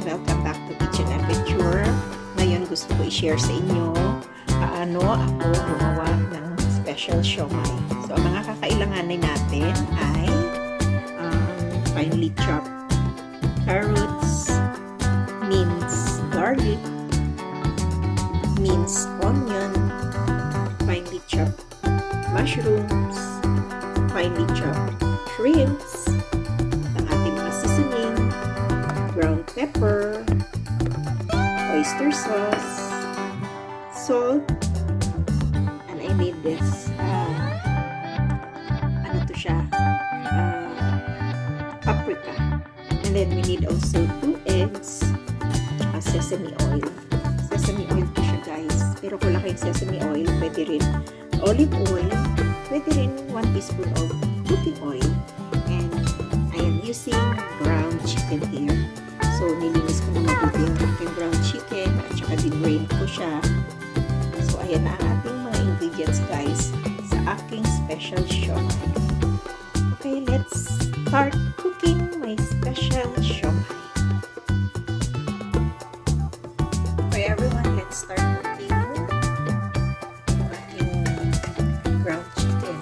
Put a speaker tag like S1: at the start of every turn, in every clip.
S1: Welcome back to Kitchen Adventure. Ngayon gusto ko i-share sa inyo paano ako gumawa ng special siomai. So, ang mga kakailanganin natin ay finely chopped carrots, minced garlic, minced onion, finely chopped mushrooms, finely chopped shrimps, ang ating mga seasoning, ground pepper, oyster sauce, salt, and I made this paprika, and then we need also 2 eggs, sesame oil. Sesame oil po siya, guys, pero kung wala kayong sesame oil, pwede rin olive oil, pwede rin 1 teaspoon of cooking oil, and I am using ground chicken here. So, nilinis ko na mabuti yung aking ground chicken at saka din-drain ko siya. So, ayan na ang ating mga ingredients, guys, sa aking special siomai. Okay, let's start cooking my special siomai. Okay, everyone, let's start cooking yung ating ground chicken.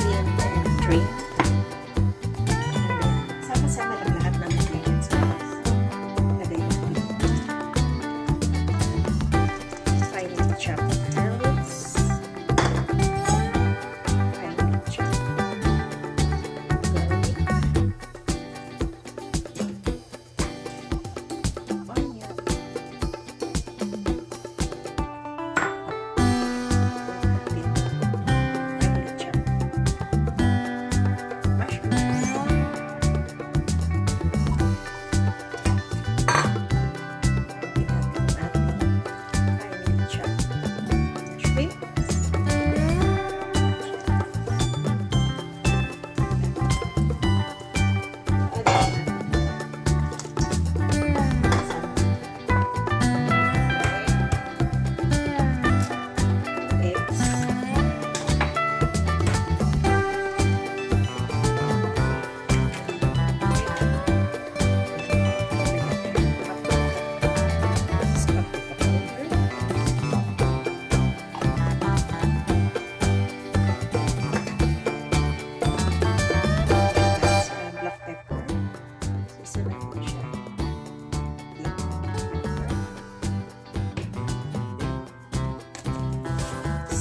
S1: Clean and drain. Sama-sama lang lahat ng ingredients. Lagay natin. Finely chopped carrots. Finely chopped garlic. Onion. Finely chopped mushrooms.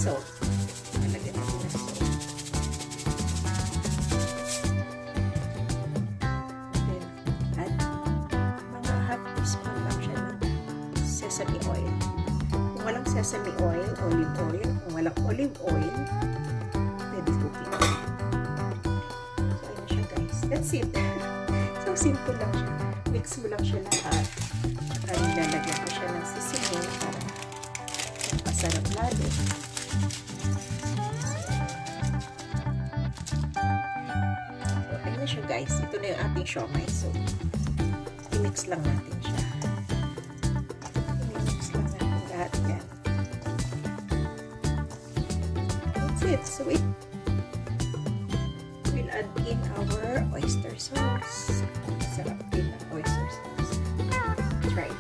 S1: Salt. Nalagyan natin ng salt. Then, add mga half teaspoon lang siya ng sesame oil. Kung walang sesame oil, olive oil. Kung walang olive oil, pwede cooking oil. So, ayun siya, guys. That's it. So, simple lang siya. Mix mo lang siya lahat. Tsaka nilalagyan ko siya ng seasoning para masarap lalo. So, ayun na siya, guys. Ito na yung ating siomai. So, i-mix lang natin siya. I-mix lang natin lahat yan. That's it. So, we'll add in our oyster sauce. Sarap din ang oyster sauce. Try it.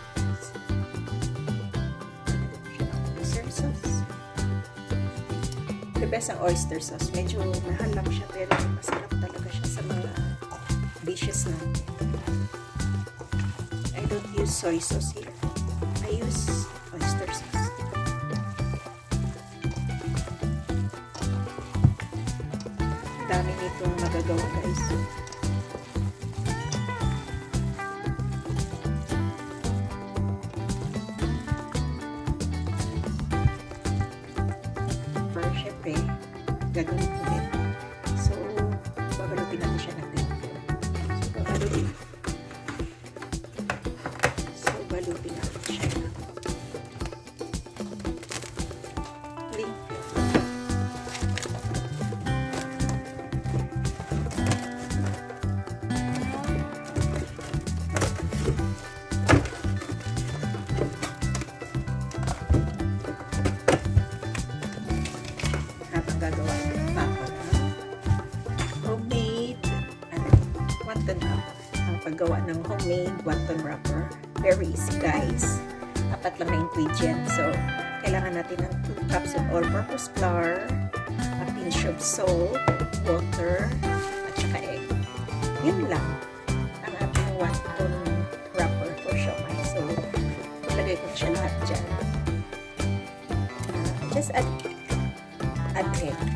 S1: Oyster sauce. The best ang oyster sauce. Medyo mahal lang siya, pero masarap talaga siya sa mga dishes natin. I don't use soy sauce here. I use oyster sauce. Dami nitong magagawa, guys. Siyempre, gagawin ko din. So, babalutin natin siya ng ganito. So, balutin natin siya. Link. Habang gagawa. Tapos, makagawa ng homemade wanton wrapper. Very easy guys. 4 lang na ingredients. So, kailangan natin ng 2 cups of all-purpose flour, a pinch of salt, water, at saka egg. Yun lang ang ating wanton wrapper for siomai. So, ilagay ko siya lahat dyan. Just add egg.